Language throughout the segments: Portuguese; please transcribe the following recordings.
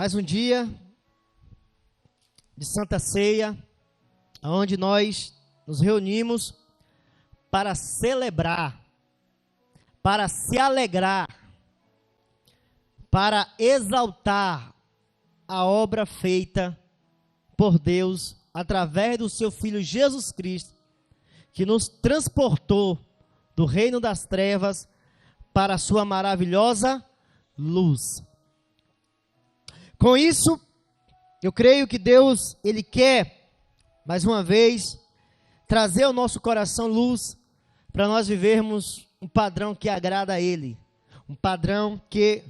Mais um dia de Santa Ceia, onde nós nos reunimos para celebrar, para se alegrar, para exaltar a obra feita por Deus através do seu Filho Jesus Cristo, que nos transportou do reino das trevas para a sua maravilhosa luz. Com isso, eu creio que Deus, Ele quer, mais uma vez, trazer ao nosso coração luz, para nós vivermos um padrão que agrada a Ele, um padrão que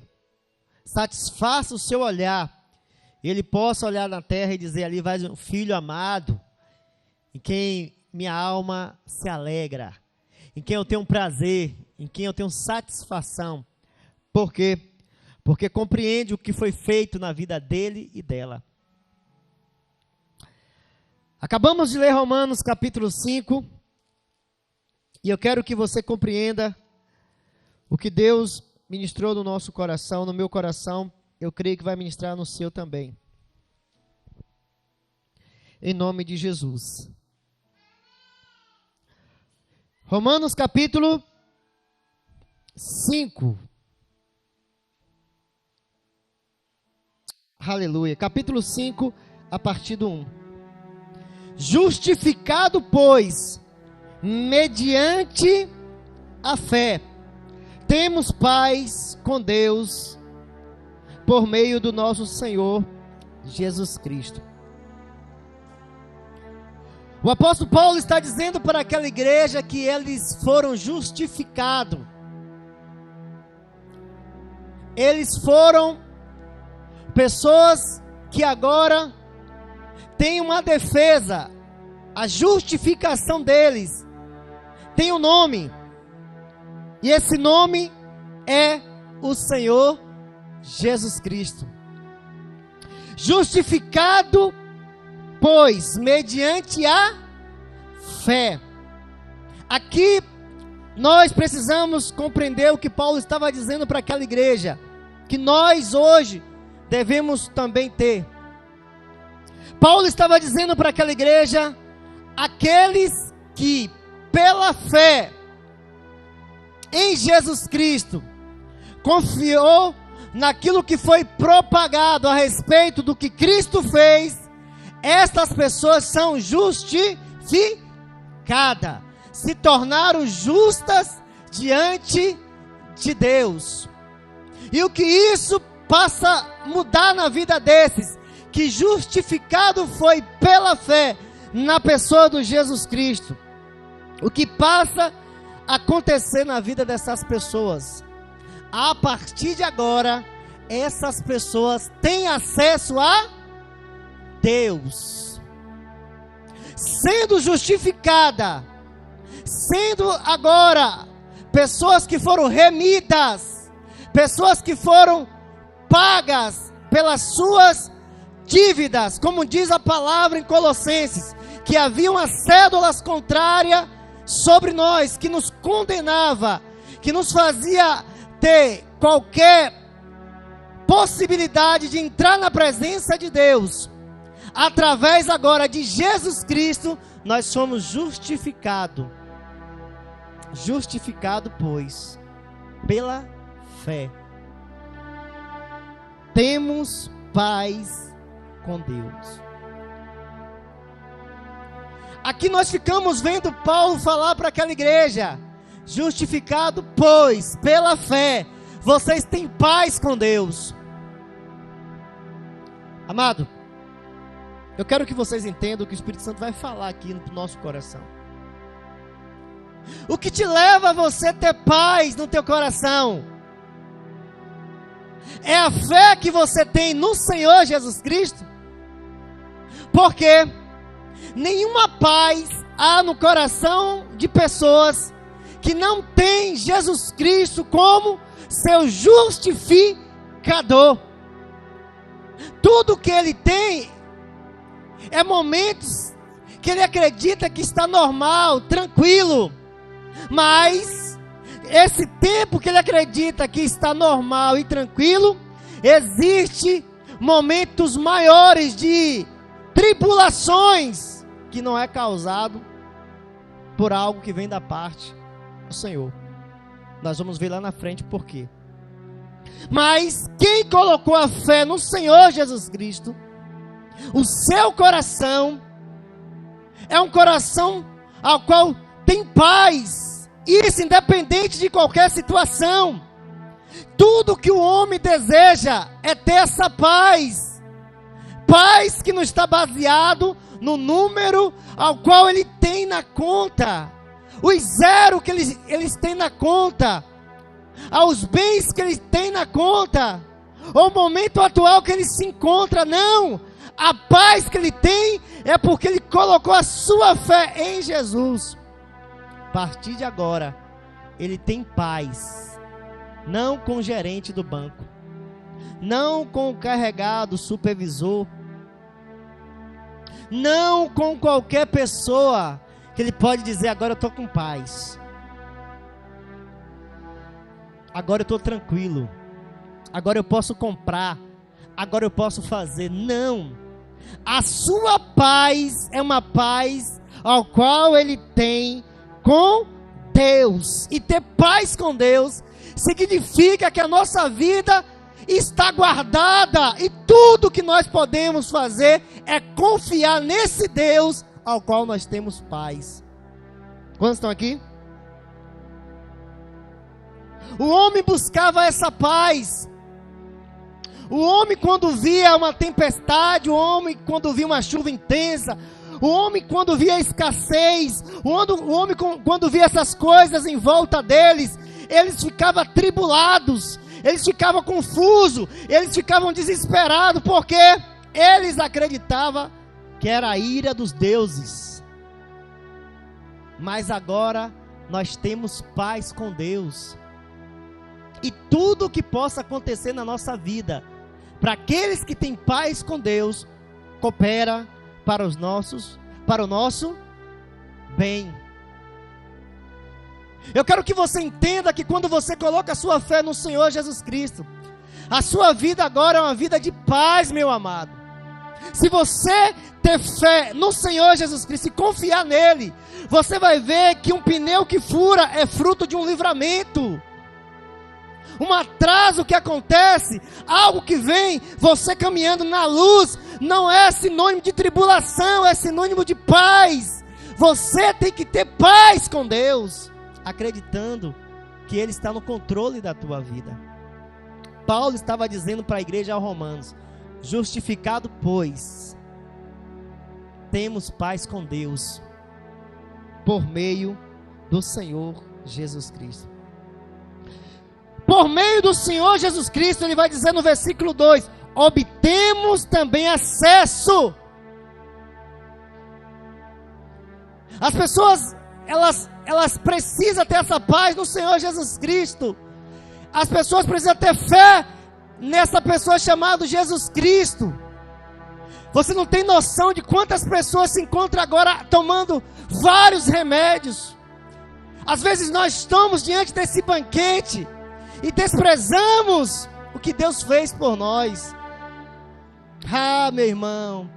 satisfaça o seu olhar, Ele possa olhar na terra e dizer: ali vai um filho amado, em quem minha alma se alegra, em quem eu tenho prazer, em quem eu tenho satisfação. Por quê? Porque compreende o que foi feito na vida dele e dela. Acabamos de ler Romanos capítulo 5, e eu quero que você compreenda o que Deus ministrou no nosso coração, no meu coração, eu creio que vai ministrar no seu também. Em nome de Jesus. Romanos capítulo 5. Aleluia. Capítulo 5, a partir do 1. Justificado, pois, mediante a fé, temos paz com Deus, por meio do nosso Senhor Jesus Cristo. O apóstolo Paulo está dizendo para aquela igreja que eles foram justificados. Eles foram pessoas que agora têm uma defesa, a justificação deles tem um nome, e esse nome é o Senhor Jesus Cristo. Justificado, pois, mediante a fé. Aqui nós precisamos compreender o que Paulo estava dizendo para aquela igreja, que nós hoje devemos também ter. Paulo estava dizendo para aquela igreja: aqueles que pela fé em Jesus Cristo confiou naquilo que foi propagado a respeito do que Cristo fez, estas pessoas são justificadas, se tornaram justas diante de Deus. E o que isso passa a mudar na vida desses, que justificado foi pela fé na pessoa do Jesus Cristo, o que passa a acontecer na vida dessas pessoas? A partir de agora, essas pessoas têm acesso a Deus, sendo justificada, sendo agora pessoas que foram remidas, pessoas que foram pagas pelas suas dívidas, como diz a palavra em Colossenses, que haviam as cédulas contrárias sobre nós, que nos condenava, que nos fazia ter qualquer possibilidade de entrar na presença de Deus. Através agora de Jesus Cristo, nós somos justificados. Justificado, pois, pela fé, temos paz com Deus. Aqui nós ficamos vendo Paulo falar para aquela igreja: justificado, pois, pela fé, vocês têm paz com Deus. Amado, eu quero que vocês entendam o que o Espírito Santo vai falar aqui no nosso coração. O que te leva a você ter paz no teu coração é a fé que você tem no Senhor Jesus Cristo. Porque nenhuma paz há no coração de pessoas que não têm Jesus Cristo como seu justificador. Tudo que ele tem é momentos que ele acredita que está normal, tranquilo, mas esse tempo que ele acredita que está normal e tranquilo, existe momentos maiores de tribulações, que não é causado por algo que vem da parte do Senhor. Nós vamos ver lá na frente por quê. Mas quem colocou a fé no Senhor Jesus Cristo, o seu coração é um coração ao qual tem paz, isso independente de qualquer situação. Tudo que o homem deseja é ter essa paz, paz que não está baseado no número ao qual ele tem na conta, os zeros que eles têm na conta, aos bens que eles têm na conta, ao momento atual que ele se encontra. Não, a paz que ele tem é porque ele colocou a sua fé em Jesus. A partir de agora, ele tem paz, não com o gerente do banco, não com o carregado, supervisor, não com qualquer pessoa que ele pode dizer: agora eu estou com paz, agora eu estou tranquilo, agora eu posso comprar, agora eu posso fazer. Não, a sua paz é uma paz ao qual ele tem com Deus. E ter paz com Deus significa que a nossa vida está guardada, e tudo que nós podemos fazer é confiar nesse Deus ao qual nós temos paz. Quantos estão aqui? O homem buscava essa paz. O homem, quando via uma tempestade, o homem quando via uma chuva intensa, o homem quando via escassez, o homem quando via essas coisas em volta deles, eles ficavam atribulados, eles ficavam confusos, eles ficavam desesperados, porque eles acreditavam que era a ira dos deuses. Mas agora nós temos paz com Deus, e tudo que possa acontecer na nossa vida, para aqueles que têm paz com Deus, coopera para o nosso bem. Eu quero que você entenda que quando você coloca a sua fé no Senhor Jesus Cristo, a sua vida agora é uma vida de paz, meu amado. Se você ter fé no Senhor Jesus Cristo e confiar nele, você vai ver que um pneu que fura é fruto de um livramento. Um atraso que acontece, algo que vem, você caminhando na luz, não é sinônimo de tribulação, é sinônimo de paz. Você tem que ter paz com Deus, acreditando que Ele está no controle da tua vida. Paulo estava dizendo para a igreja aos Romanos: justificado, pois, temos paz com Deus, por meio do Senhor Jesus Cristo. Por meio do Senhor Jesus Cristo, ele vai dizer no versículo 2, obtemos também acesso. As pessoas, elas precisam ter essa paz no Senhor Jesus Cristo. As pessoas precisam ter fé nessa pessoa chamada Jesus Cristo. Você não tem noção de quantas pessoas se encontram agora tomando vários remédios. Às vezes nós estamos diante desse banquete e desprezamos o que Deus fez por nós. Ah, meu irmão,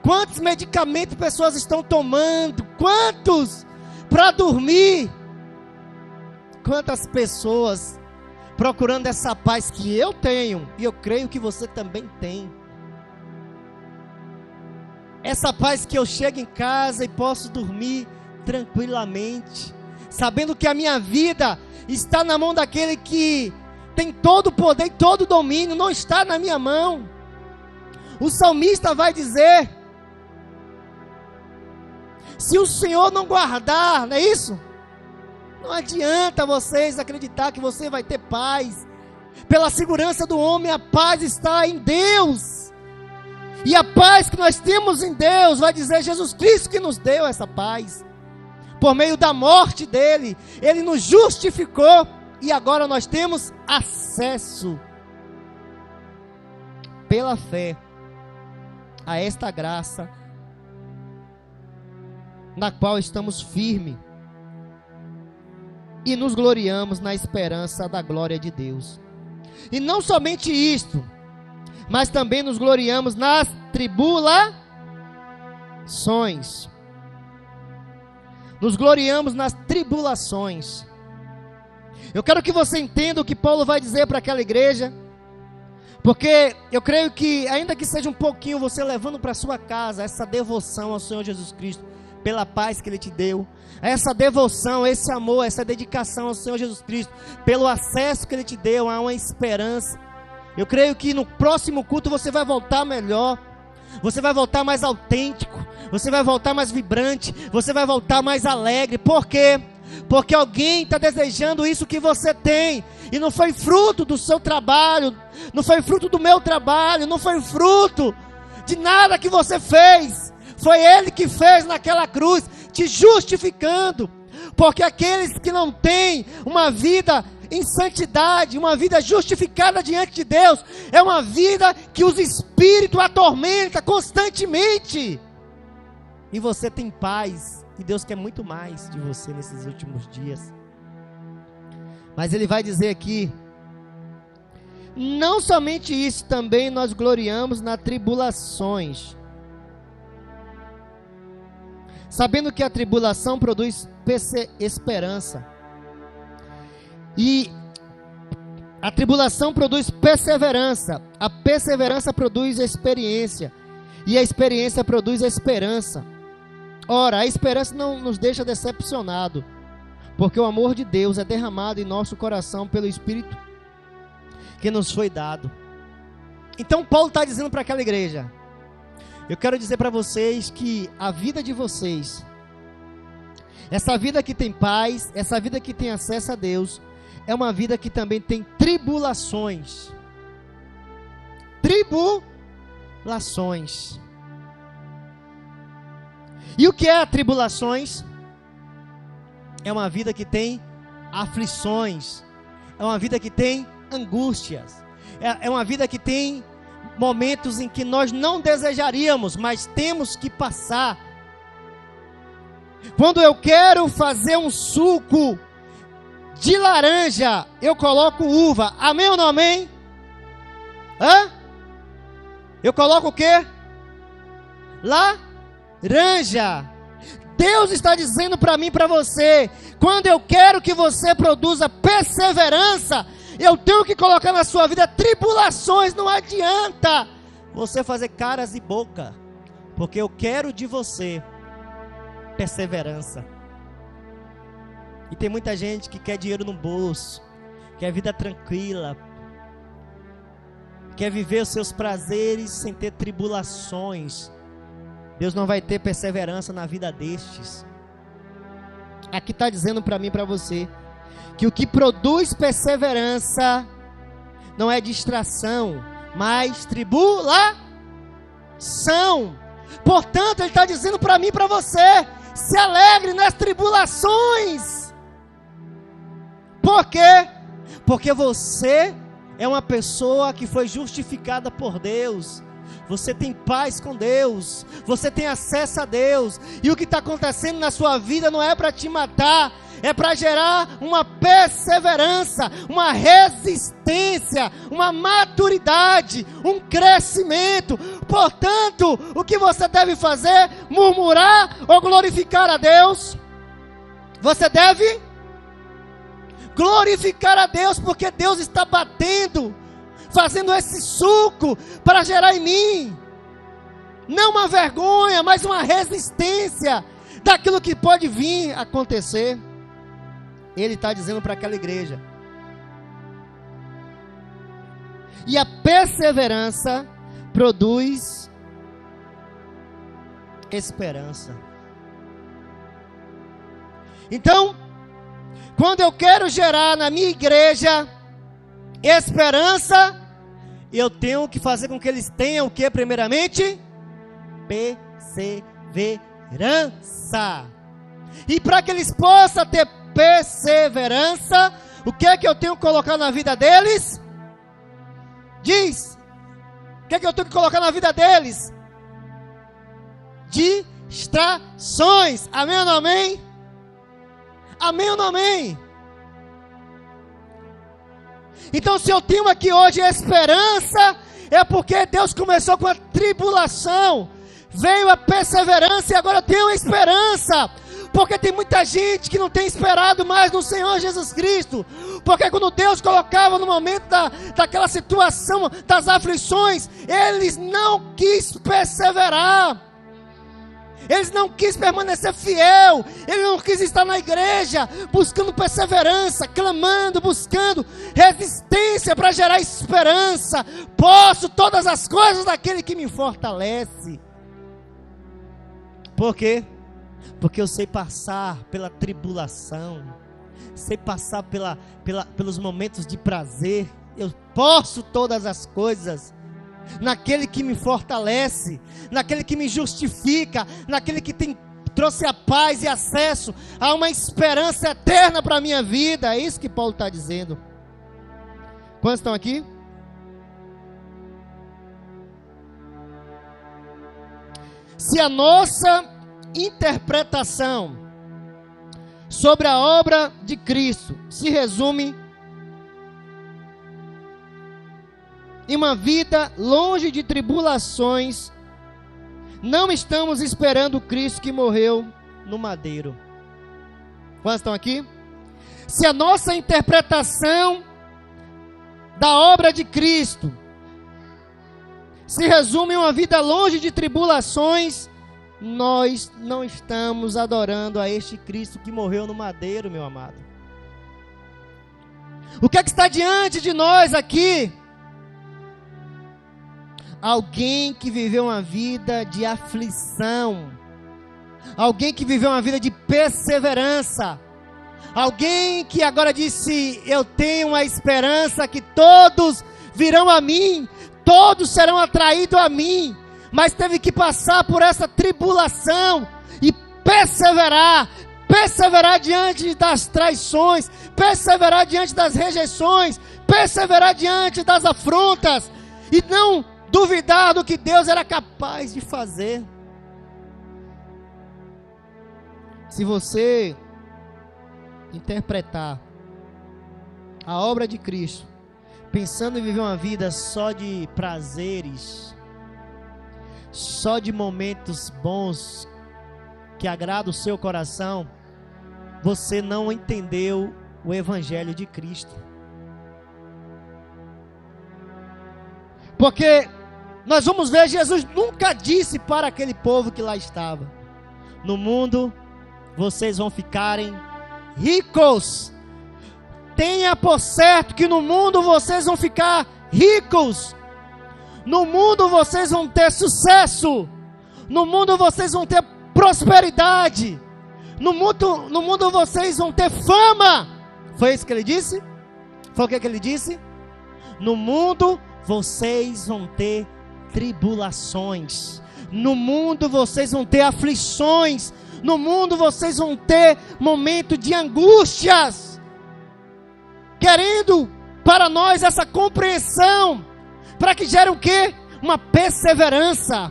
quantos medicamentos pessoas estão tomando? Quantos para dormir? Quantas pessoas procurando essa paz que eu tenho, e eu creio que você também tem. Essa paz que eu chego em casa e posso dormir tranquilamente, sabendo que a minha vida está na mão daquele que tem todo o poder e todo o domínio, não está na minha mão. O salmista vai dizer: se o Senhor não guardar, não é isso? Não adianta vocês acreditar que você vai ter paz. Pela segurança do homem, a paz está em Deus. E a paz que nós temos em Deus, vai dizer Jesus Cristo que nos deu essa paz. Por meio da morte dele, ele nos justificou, e agora nós temos acesso, pela fé, a esta graça, na qual estamos firmes, e nos gloriamos na esperança da glória de Deus. E não somente isto, mas também nos gloriamos nas tribulações. Nos gloriamos nas tribulações. Eu quero que você entenda o que Paulo vai dizer para aquela igreja, porque eu creio que, ainda que seja um pouquinho, você levando para sua casa essa devoção ao Senhor Jesus Cristo, pela paz que Ele te deu, essa devoção, esse amor, essa dedicação ao Senhor Jesus Cristo, pelo acesso que Ele te deu a uma esperança. Eu creio que no próximo culto você vai voltar melhor, você vai voltar mais autêntico, você vai voltar mais vibrante, você vai voltar mais alegre. Por quê? Porque alguém está desejando isso que você tem, e não foi fruto do seu trabalho, não foi fruto do meu trabalho, não foi fruto de nada que você fez, foi Ele que fez naquela cruz, te justificando. Porque aqueles que não têm uma vida em santidade, uma vida justificada diante de Deus, é uma vida que os espíritos atormentam constantemente. E você tem paz, e Deus quer muito mais de você nesses últimos dias. Mas Ele vai dizer aqui, não somente isso, também nós gloriamos nas tribulações, sabendo que a tribulação produz esperança, e a tribulação produz perseverança, a perseverança produz experiência, e a experiência produz esperança. Ora, a esperança não nos deixa decepcionados, porque o amor de Deus é derramado em nosso coração pelo Espírito que nos foi dado. Então Paulo está dizendo para aquela igreja, eu quero dizer para vocês que a vida de vocês, essa vida que tem paz, essa vida que tem acesso a Deus, é uma vida que também tem tribulações. Tribulações. E o que é tribulações? É uma vida que tem aflições, é uma vida que tem angústias, é uma vida que tem momentos em que nós não desejaríamos, mas temos que passar. Quando eu quero fazer um suco de laranja, eu coloco uva, amém ou não amém? Eu coloco o quê? Laranja. Deus está dizendo para mim e para você, quando eu quero que você produza perseverança, eu tenho que colocar na sua vida tribulações. Não adianta você fazer caras e boca, porque eu quero de você perseverança. E tem muita gente que quer dinheiro no bolso, quer vida tranquila, quer viver os seus prazeres sem ter tribulações. Deus não vai ter perseverança na vida destes. Aqui está dizendo para mim e para você, que o que produz perseverança não é distração, mas tribulação. Portanto, Ele está dizendo para mim e para você, se alegre nas tribulações. Por quê? Porque você é uma pessoa que foi justificada por Deus. Você tem paz com Deus, você tem acesso a Deus, e o que está acontecendo na sua vida não é para te matar, é para gerar uma perseverança, uma resistência, uma maturidade, um crescimento. Portanto, o que você deve fazer? Murmurar ou glorificar a Deus? Você deve glorificar a Deus, porque Deus está batendo, fazendo esse suco para gerar em mim, não uma vergonha, mas uma resistência daquilo que pode vir a acontecer. Ele está dizendo para aquela igreja, e a perseverança produz esperança. Então, quando eu quero gerar na minha igreja esperança, eu tenho que fazer com que eles tenham o que primeiramente? Perseverança. E para que eles possam ter perseverança, o que é que eu tenho que colocar na vida deles? Diz. O que é que eu tenho que colocar na vida deles? Distrações. Amém ou não amém? Amém ou não amém? Então, se eu tenho aqui hoje esperança, É porque Deus começou com a tribulação, veio a perseverança e agora tem uma esperança. Porque tem muita gente que não tem esperado mais no Senhor Jesus Cristo. Porque quando Deus colocava no momento daquela situação, das aflições, eles não quis perseverar. Eles não quis permanecer fiel. Ele não quis estar na igreja, buscando perseverança, clamando, buscando resistência para gerar esperança. Posso todas as coisas daquele que me fortalece. Por quê? Porque eu sei passar pela tribulação, sei passar pelos momentos de prazer. Eu posso todas as coisas naquele que me fortalece, naquele que me justifica, naquele que trouxe a paz e acesso a uma esperança eterna para a minha vida. É isso que Paulo está dizendo. Quantos estão aqui? Se a nossa interpretação sobre a obra de Cristo se resume em uma vida longe de tribulações, não estamos esperando o Cristo que morreu no madeiro. Quantos estão aqui? Se a nossa interpretação da obra de Cristo se resume em uma vida longe de tribulações, nós não estamos adorando a este Cristo que morreu no madeiro, meu amado. O que é que está diante de nós aqui? Alguém que viveu uma vida de aflição, alguém que viveu uma vida de perseverança, alguém que agora disse: eu tenho a esperança que todos virão a mim, todos serão atraídos a mim, mas teve que passar por essa tribulação e perseverar diante das traições, perseverar diante das rejeições, perseverar diante das afrontas, e não duvidar do que Deus era capaz de fazer. Se você interpretar a obra de Cristo pensando em viver uma vida só de prazeres, só de momentos bons que agradam o seu coração, você não entendeu o Evangelho de Cristo. Porque nós vamos ver, Jesus nunca disse para aquele povo que lá estava: no mundo vocês vão ficarem ricos. Tenha por certo que no mundo vocês vão ficar ricos. No mundo vocês vão ter sucesso. No mundo vocês vão ter prosperidade. No mundo vocês vão ter fama. Foi isso que ele disse? Foi o que ele disse? No mundo vocês vão ter tribulações. No mundo vocês vão ter aflições. No mundo vocês vão ter momento de angústias. Querendo para nós essa compreensão, para que gere o quê? Uma perseverança,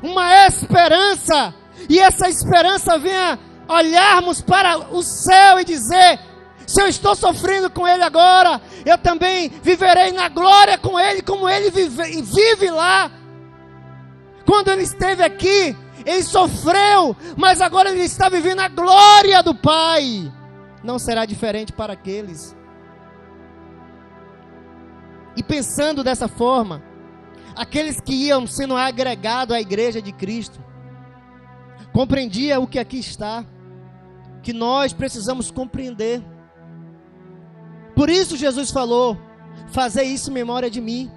uma esperança, e essa esperança venha olharmos para o céu e dizer: se eu estou sofrendo com Ele agora, eu também viverei na glória com Ele, como Ele vive lá. Quando Ele esteve aqui, Ele sofreu, mas agora Ele está vivendo a glória do Pai. Não será diferente para aqueles. E pensando dessa forma, aqueles que iam sendo agregados à igreja de Cristo, compreendia o que aqui está, que nós precisamos compreender. Por isso Jesus falou: fazer isso em memória de mim,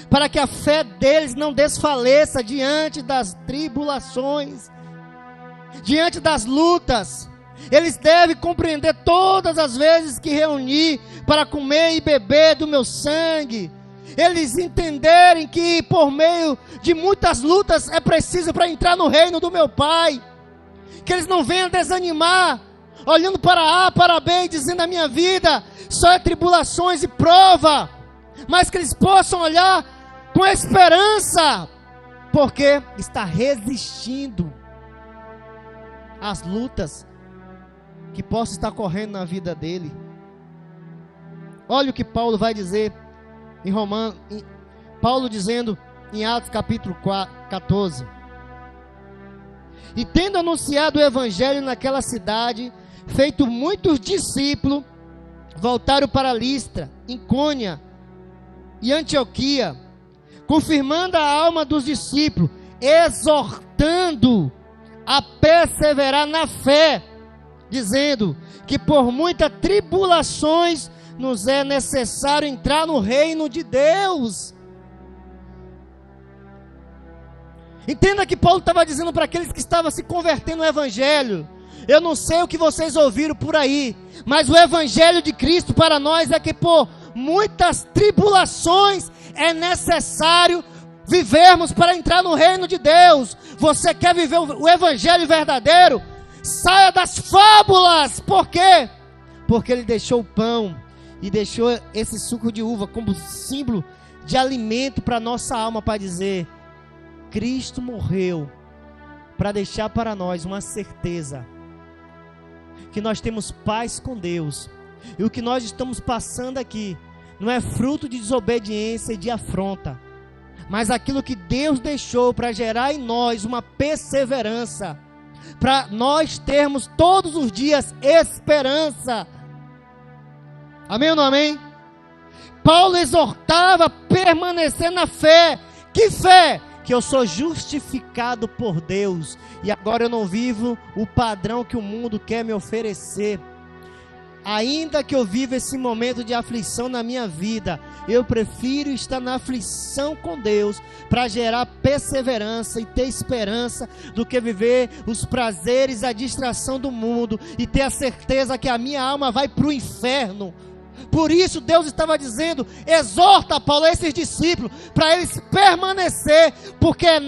para que a fé deles não desfaleça diante das tribulações, diante das lutas. Eles devem compreender todas as vezes que reunir para comer e beber do meu sangue. Eles entenderem que por meio de muitas lutas é preciso para entrar no reino do meu Pai. Que eles não venham desanimar, olhando para A, para B e dizendo: a minha vida só é tribulações e prova. Mas que eles possam olhar com esperança, porque está resistindo às lutas que possa estar correndo na vida dele. Olha o que Paulo vai dizer em Paulo dizendo em Atos capítulo 14: e tendo anunciado o evangelho naquela cidade, feito muitos discípulos, voltaram para Listra, Icônia e Antioquia, confirmando a alma dos discípulos, exortando a perseverar na fé, dizendo que por muitas tribulações nos é necessário entrar no reino de Deus. Entenda que Paulo estava dizendo para aqueles que estavam se convertendo no evangelho: eu não sei o que vocês ouviram por aí, mas o evangelho de Cristo para nós é que por muitas tribulações é necessário vivermos para entrar no reino de Deus. Você quer viver o evangelho verdadeiro? Saia das fábulas. Por quê? Porque ele deixou o pão e deixou esse suco de uva como símbolo de alimento para nossa alma, para dizer: Cristo morreu para deixar para nós uma certeza que nós temos paz com Deus, e o que nós estamos passando aqui não é fruto de desobediência e de afronta, mas aquilo que Deus deixou para gerar em nós uma perseverança, para nós termos todos os dias esperança. Amém ou não amém? Paulo exortava a permanecer na fé. Que fé? Que eu sou justificado por Deus, e agora eu não vivo o padrão que o mundo quer me oferecer. Ainda que eu viva esse momento de aflição na minha vida, eu prefiro estar na aflição com Deus, para gerar perseverança e ter esperança, do que viver os prazeres, a distração do mundo, e ter a certeza que a minha alma vai para o inferno. Por isso Deus estava dizendo: exorta, Paulo, a esses discípulos, para eles permanecer, porque é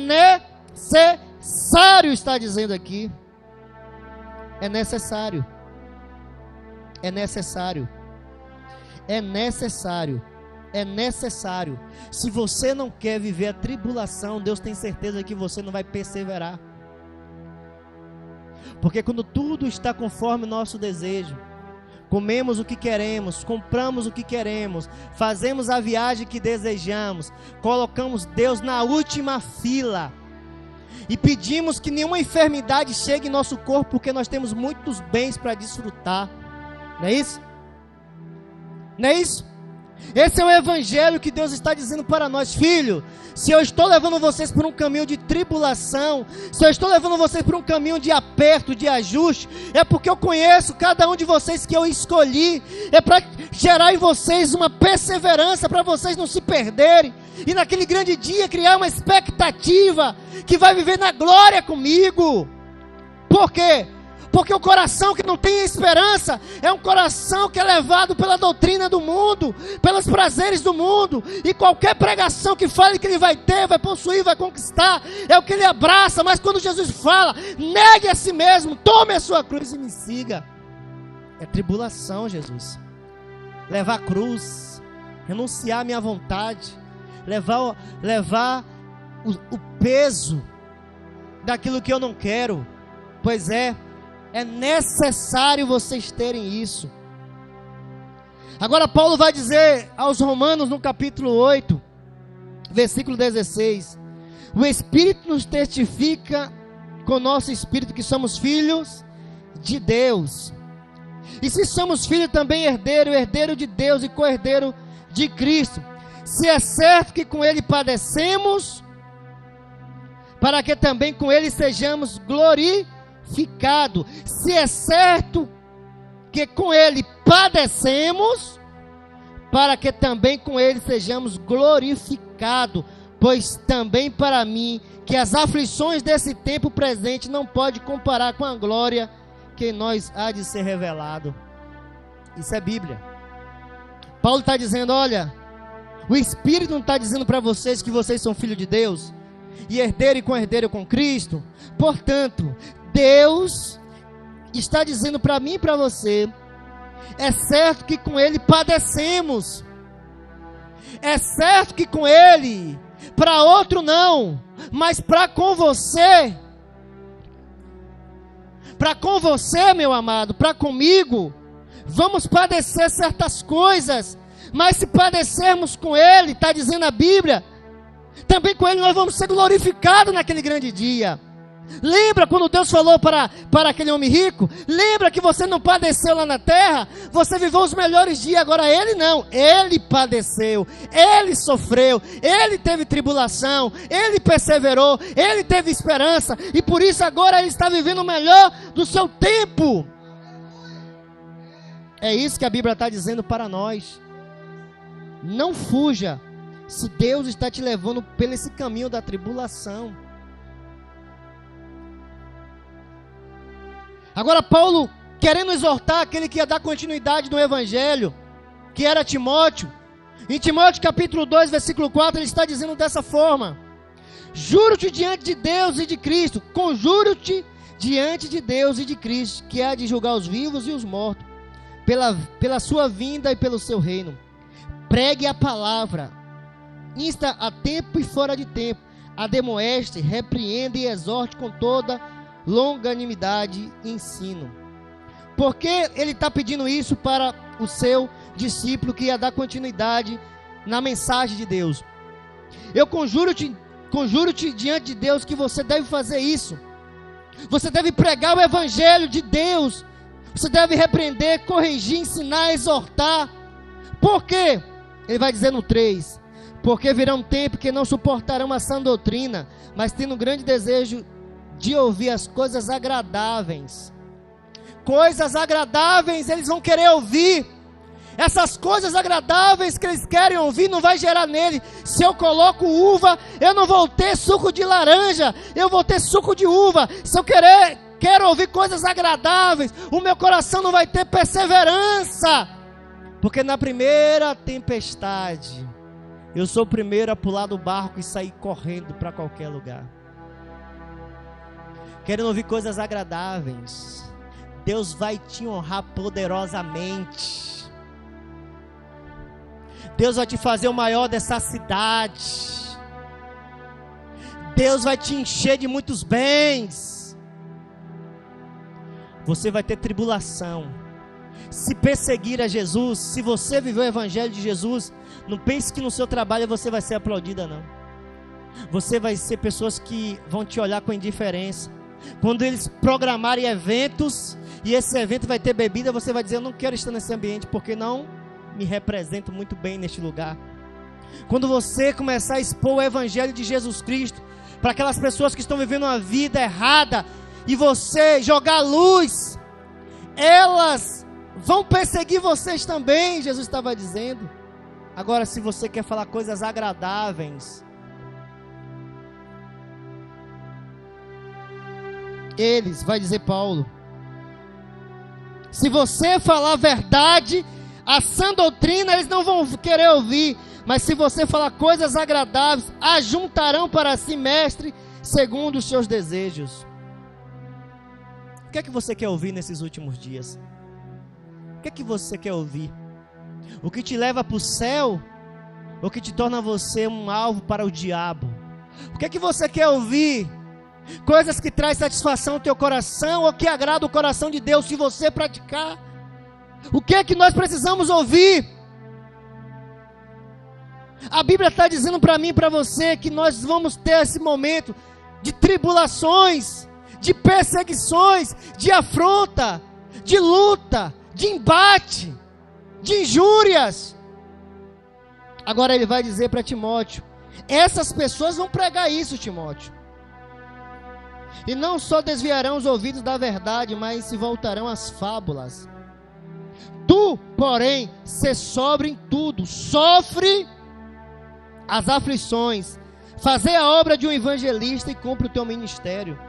necessário, está dizendo aqui, é necessário, é necessário, é necessário, é necessário. Se você não quer viver a tribulação, Deus tem certeza que você não vai perseverar, porque quando tudo está conforme o nosso desejo, comemos o que queremos, compramos o que queremos, fazemos a viagem que desejamos, colocamos Deus na última fila e pedimos que nenhuma enfermidade chegue em nosso corpo, porque nós temos muitos bens para desfrutar. Não é isso? Não é isso? Esse é o evangelho que Deus está dizendo para nós: filho, se eu estou levando vocês por um caminho de tribulação, se eu estou levando vocês por um caminho de aperto, de ajuste, é porque eu conheço cada um de vocês que eu escolhi, é para gerar em vocês uma perseverança, para vocês não se perderem, e naquele grande dia criar uma expectativa que vai viver na glória comigo. Por quê? Porque o coração que não tem esperança é um coração que é levado pela doutrina do mundo, pelos prazeres do mundo, e qualquer pregação que fale que ele vai ter, vai possuir, vai conquistar, é o que ele abraça. Mas quando Jesus fala: negue a si mesmo, tome a sua cruz e me siga, é tribulação, Jesus. Levar a cruz, renunciar à minha vontade, levar o peso daquilo que eu não quero. Pois é necessário vocês terem isso. Agora Paulo vai dizer aos Romanos no capítulo 8, versículo 16: o Espírito nos testifica com o nosso espírito que somos filhos de Deus, e se somos filhos, também herdeiro de Deus e co-herdeiro de Cristo, se é certo que com ele padecemos, para que também com ele sejamos glorificados. Se é certo que com ele padecemos, para que também com ele sejamos glorificados, pois também para mim que as aflições desse tempo presente não pode comparar com a glória que em nós há de ser revelado. Isso é Bíblia. Paulo está dizendo: olha, o Espírito não está dizendo para vocês que vocês são filhos de Deus e herdeiro e co-herdeiro com Cristo. Portanto, Deus está dizendo para mim e para você: é certo que com ele padecemos, é certo que com ele, para outro não, mas para com você, meu amado, para comigo, vamos padecer certas coisas, mas se padecermos com ele, está dizendo a Bíblia, Também com Ele nós vamos ser glorificados naquele grande dia. Lembra quando Deus falou para aquele homem rico? Lembra que você não padeceu lá na terra? Você viveu os melhores dias, agora ele não. Ele padeceu, ele sofreu, ele teve tribulação, ele perseverou, ele teve esperança. E por isso agora ele está vivendo o melhor do seu tempo. É isso que a Bíblia está dizendo para nós. Não fuja se Deus está te levando pelo esse caminho da tribulação. Agora Paulo, querendo exortar aquele que ia dar continuidade no Evangelho, que era Timóteo, em Timóteo capítulo 2, versículo 4, ele está dizendo dessa forma: juro-te diante de Deus e de Cristo, conjuro-te diante de Deus e de Cristo, que há de julgar os vivos e os mortos, pela sua vinda e pelo seu reino. Pregue a palavra, insta a tempo e fora de tempo, admoeste, repreende e exorte com toda longanimidade e ensino. Por que ele está pedindo isso para o seu discípulo que ia dar continuidade na mensagem de Deus? Eu conjuro-te diante de Deus que você deve fazer isso. Você deve pregar o Evangelho de Deus. Você deve repreender, corrigir, ensinar, exortar. Por quê? Ele vai dizer no 3: porque virá um tempo que não suportarão a sã doutrina, mas tendo grande desejo de ouvir as coisas agradáveis. Coisas agradáveis eles vão querer ouvir. Essas coisas agradáveis que eles querem ouvir não vai gerar nele. Se eu coloco uva, eu não vou ter suco de laranja, eu vou ter suco de uva. Se eu quero ouvir coisas agradáveis, o meu coração não vai ter perseverança. Porque na primeira tempestade, eu sou o primeiro a pular do barco e sair correndo para qualquer lugar. Querendo ouvir coisas agradáveis, Deus vai te honrar poderosamente. Deus vai te fazer o maior dessa cidade. Deus vai te encher de muitos bens. Você vai ter tribulação. Se perseguir a Jesus, se você viver o Evangelho de Jesus, não pense que no seu trabalho você vai ser aplaudida, não. Você vai ser pessoas que vão te olhar com indiferença. Quando eles programarem eventos, e esse evento vai ter bebida, você vai dizer: eu não quero estar nesse ambiente, porque não me represento muito bem neste lugar. Quando você começar a expor o Evangelho de Jesus Cristo para aquelas pessoas que estão vivendo uma vida errada, e você jogar luz, elas vão perseguir vocês também, Jesus estava dizendo. Agora, se você quer falar coisas agradáveis, eles, vai dizer Paulo, se você falar a verdade, a sã doutrina, eles não vão querer ouvir. Mas se você falar coisas agradáveis, ajuntarão para si mestre segundo os seus desejos. O que é que você quer ouvir nesses últimos dias? O que é que você quer ouvir? O que te leva para o céu? Ou o que te torna você um alvo para o diabo? O que é que você quer ouvir? Coisas que trazem satisfação ao teu coração, ou que agrada o coração de Deus, se você praticar? O que é que nós precisamos ouvir? A Bíblia está dizendo para mim e para você que nós vamos ter esse momento de tribulações, de perseguições, de afronta, de luta, de embate, de injúrias. Agora ele vai dizer para Timóteo: essas pessoas vão pregar isso, Timóteo. E não só desviarão os ouvidos da verdade, mas se voltarão às fábulas. Tu, porém, sê sóbrio em tudo, sofre as aflições, fazer a obra de um evangelista e cumpre o teu ministério.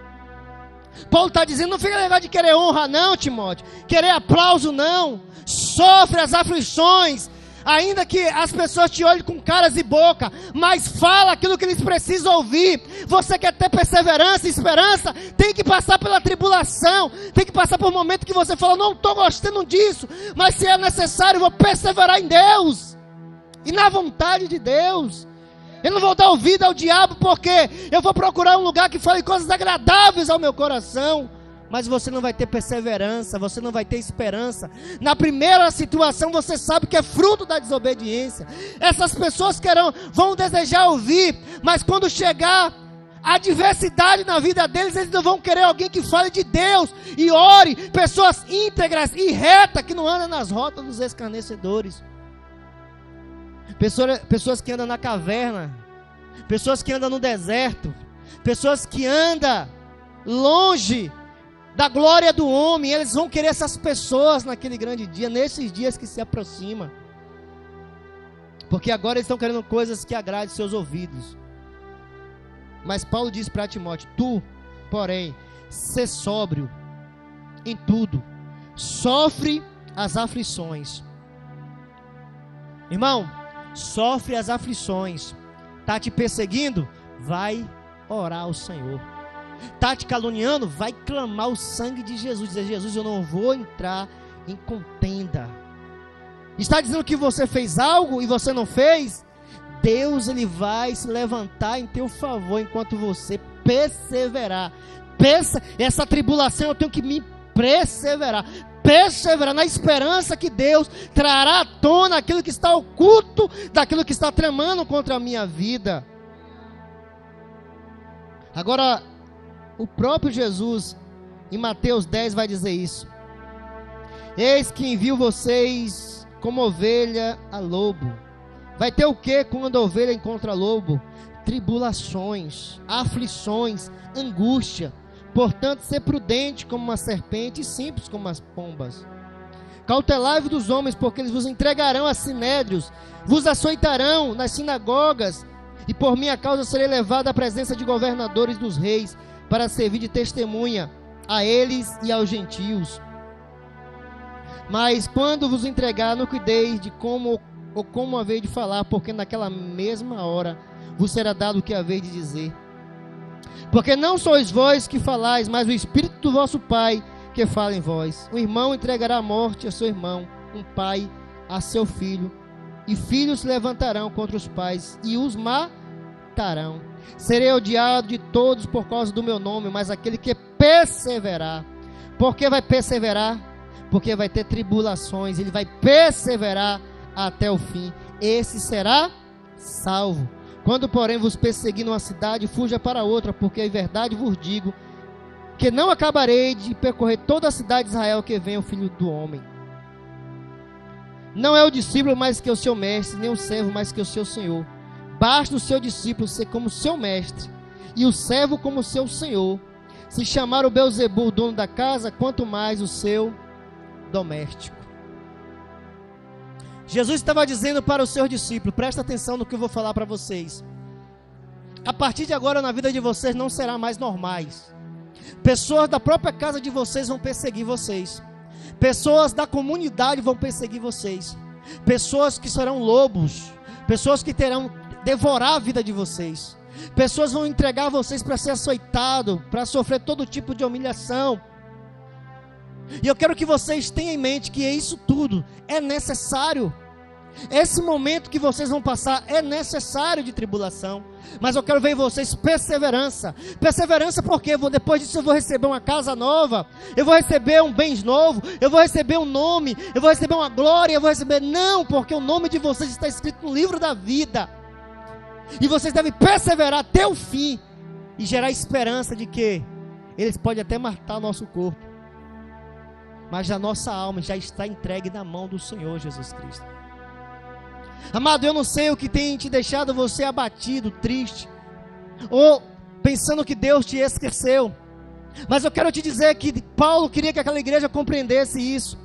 Paulo está dizendo: não fica negado de querer honra não, Timóteo, querer aplauso não, sofre as aflições, ainda que as pessoas te olhem com caras e boca, mas fala aquilo que eles precisam ouvir. Você quer ter perseverança e esperança, tem que passar pela tribulação, tem que passar por um momento que você fala: não estou gostando disso, mas se é necessário eu vou perseverar em Deus, e na vontade de Deus. Eu não vou dar ouvido ao diabo, porque eu vou procurar um lugar que fale coisas agradáveis ao meu coração, mas você não vai ter perseverança, você não vai ter esperança. Na primeira situação você sabe que é fruto da desobediência. Essas pessoas vão desejar ouvir, mas quando chegar a adversidade na vida deles, eles não vão querer alguém que fale de Deus e ore. Pessoas íntegras e retas, que não andam nas rotas dos escarnecedores. Pessoas que andam na caverna, pessoas que andam no deserto, pessoas que andam longe da glória do homem. Eles vão querer essas pessoas naquele grande dia, nesses dias que se aproximam, porque agora eles estão querendo coisas que agradem seus ouvidos. Mas Paulo diz para Timóteo: tu, porém, sê sóbrio em tudo, sofre as aflições. Irmão, sofre as aflições. Está te perseguindo? Vai orar ao Senhor. Está te caluniando? Vai clamar o sangue de Jesus. Dizer: Jesus, eu não vou entrar em contenda. Está dizendo que você fez algo e você não fez? Deus, Ele vai se levantar em teu favor enquanto você perseverar. Essa tribulação eu tenho que me perseverar na esperança que Deus trará à tona aquilo que está oculto, daquilo que está tramando contra a minha vida. Agora, o próprio Jesus, em Mateus 10, vai dizer isso: eis que envio vocês como ovelha a lobo. Vai ter o que quando a ovelha encontra lobo? Tribulações, aflições, angústia. Portanto, ser prudente como uma serpente e simples como as pombas. Cautelai-vos dos homens, porque eles vos entregarão a sinédrios, vos açoitarão nas sinagogas, e por minha causa serei levado à presença de governadores dos reis, para servir de testemunha a eles e aos gentios. Mas quando vos entregar, não cuideis de como ou como haver de falar, porque naquela mesma hora vos será dado o que haver de dizer. Porque não sois vós que falais, mas o Espírito do vosso Pai que fala em vós. O irmão entregará a morte a seu irmão, um pai a seu filho, e filhos se levantarão contra os pais e os matarão. Serei odiado de todos por causa do meu nome, mas aquele que perseverar. Por que vai perseverar? Porque vai ter tribulações, ele vai perseverar até o fim, esse será salvo. Quando porém vos perseguir numa cidade, fuja para outra, porque em verdade vos digo que não acabarei de percorrer toda a cidade de Israel que vem o Filho do Homem. Não é o discípulo mais que o seu mestre, nem o servo mais que o seu senhor. Basta o seu discípulo ser como seu mestre, e o servo como seu senhor. Se chamar o Beelzebul, o dono da casa, quanto mais o seu doméstico. Jesus estava dizendo para os seus discípulos: presta atenção no que eu vou falar para vocês. A partir de agora, na vida de vocês não será mais normais. Pessoas da própria casa de vocês vão perseguir vocês. Pessoas da comunidade vão perseguir vocês. Pessoas que serão lobos. Pessoas que terão devorar a vida de vocês. Pessoas vão entregar vocês para ser açoitado, para sofrer todo tipo de humilhação. E eu quero que vocês tenham em mente que isso tudo é necessário. Esse momento que vocês vão passar é necessário de tribulação. Mas eu quero ver em vocês perseverança. Perseverança porque depois disso eu vou receber uma casa nova, eu vou receber um bens novo, eu vou receber um nome, eu vou receber uma glória, eu vou receber... Não, porque o nome de vocês está escrito no livro da vida. E vocês devem perseverar até o fim e gerar esperança de que eles podem até matar o nosso corpo, mas a nossa alma já está entregue na mão do Senhor Jesus Cristo. Amado, eu não sei o que tem te deixado você abatido, triste, ou pensando que Deus te esqueceu, mas eu quero te dizer que Paulo queria que aquela igreja compreendesse isso,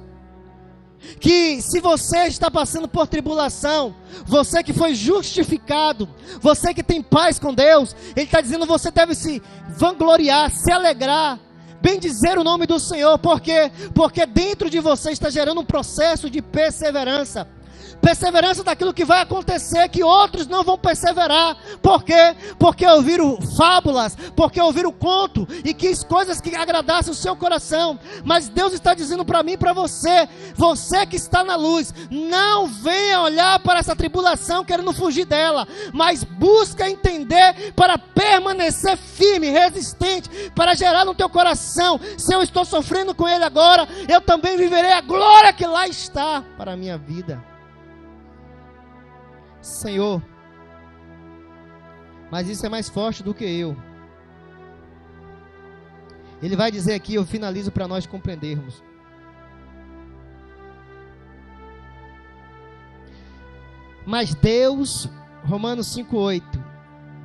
que se você está passando por tribulação, você que foi justificado, você que tem paz com Deus, ele está dizendo: você deve se vangloriar, se alegrar, bendizer o nome do Senhor. Por quê? Porque dentro de você está gerando um processo de perseverança. Perseverança daquilo que vai acontecer, que outros não vão perseverar. Por quê? Porque ouviram fábulas, porque ouviram conto e quis coisas que agradassem o seu coração. Mas Deus está dizendo para mim e para você, você que está na luz, não venha olhar para essa tribulação querendo fugir dela, mas busca entender para permanecer firme, resistente, para gerar no teu coração, se eu estou sofrendo com ele agora, eu também viverei a glória que lá está para a minha vida. Senhor, mas isso é mais forte do que eu. Ele vai dizer aqui, eu finalizo para nós compreendermos. Mas Deus, Romanos 5,8,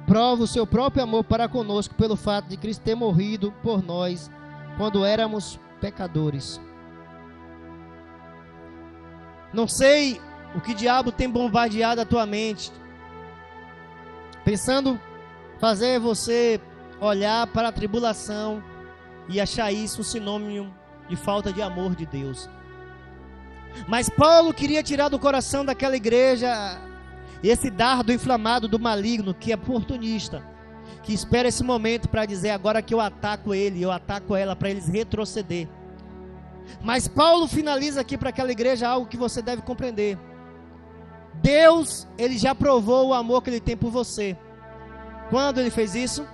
prova o seu próprio amor para conosco pelo fato de Cristo ter morrido por nós quando éramos pecadores. Não sei o que diabo tem bombardeado a tua mente, pensando fazer você olhar para a tribulação e achar isso um sinônimo de falta de amor de Deus. Mas Paulo queria tirar do coração daquela igreja esse dardo inflamado do maligno, que é oportunista, que espera esse momento para dizer, agora que eu ataco ele, eu ataco ela, para eles retroceder. Mas Paulo finaliza aqui para aquela igreja algo que você deve compreender. Deus, ele já provou o amor que ele tem por você. Quando ele fez isso?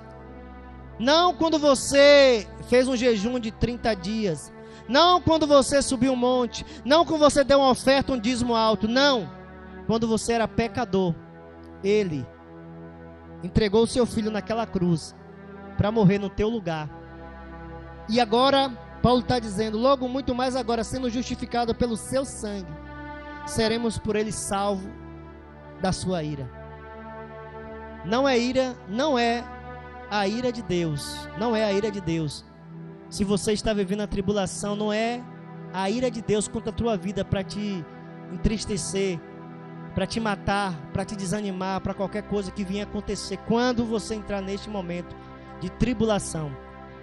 Não quando você fez um jejum de 30 dias. Não quando você subiu um monte. Não quando você deu uma oferta, um dízimo alto. Não. Quando você era pecador. Ele entregou o seu filho naquela cruz para morrer no teu lugar. E agora, Paulo está dizendo, logo muito mais agora, sendo justificado pelo seu sangue, seremos por ele salvos da sua ira. Não é ira, não é a ira de Deus, não é a ira de Deus. Se você está vivendo a tribulação, não é a ira de Deus contra a tua vida para te entristecer, para te matar, para te desanimar, para qualquer coisa que venha acontecer. Quando você entrar neste momento de tribulação,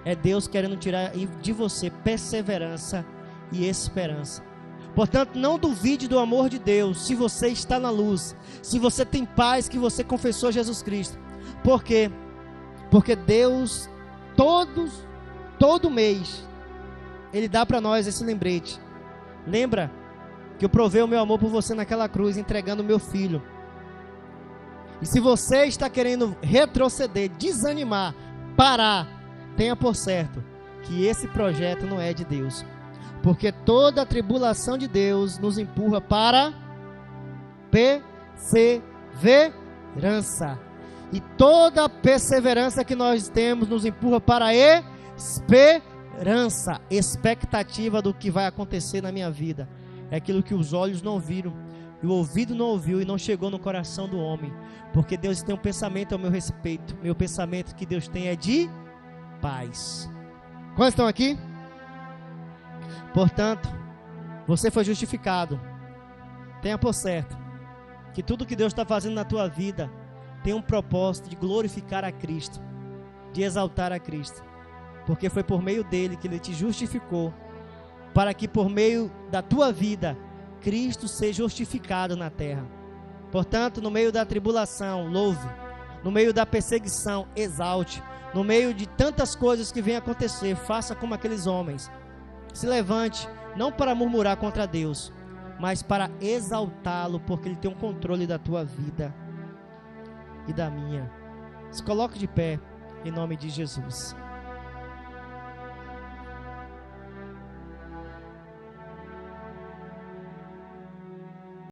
é Deus querendo tirar de você perseverança e esperança. Portanto, não duvide do amor de Deus, se você está na luz, se você tem paz, que você confessou Jesus Cristo. Por quê? Porque Deus, todo mês, Ele dá para nós esse lembrete. Lembra que eu provei o meu amor por você naquela cruz, entregando o meu filho. E se você está querendo retroceder, desanimar, parar, tenha por certo que esse projeto não é de Deus. Porque toda a tribulação de Deus nos empurra para perseverança. E toda a perseverança que nós temos nos empurra para a esperança. Expectativa do que vai acontecer na minha vida. É aquilo que os olhos não viram, e o ouvido não ouviu e não chegou no coração do homem. Porque Deus tem um pensamento ao meu respeito. Meu pensamento que Deus tem é de paz. Quantos estão aqui? Portanto, você foi justificado. Tenha por certo que tudo que Deus está fazendo na tua vida tem um propósito de glorificar a Cristo, de exaltar a Cristo, porque foi por meio dele que ele te justificou, para que por meio da tua vida Cristo seja justificado na terra. Portanto, no meio da tribulação, louve. No meio da perseguição, exalte. No meio de tantas coisas que vêm acontecer, faça como aqueles homens. Se levante, não para murmurar contra Deus, mas para exaltá-lo, porque Ele tem um controle da tua vida e da minha. Se coloque de pé, em nome de Jesus.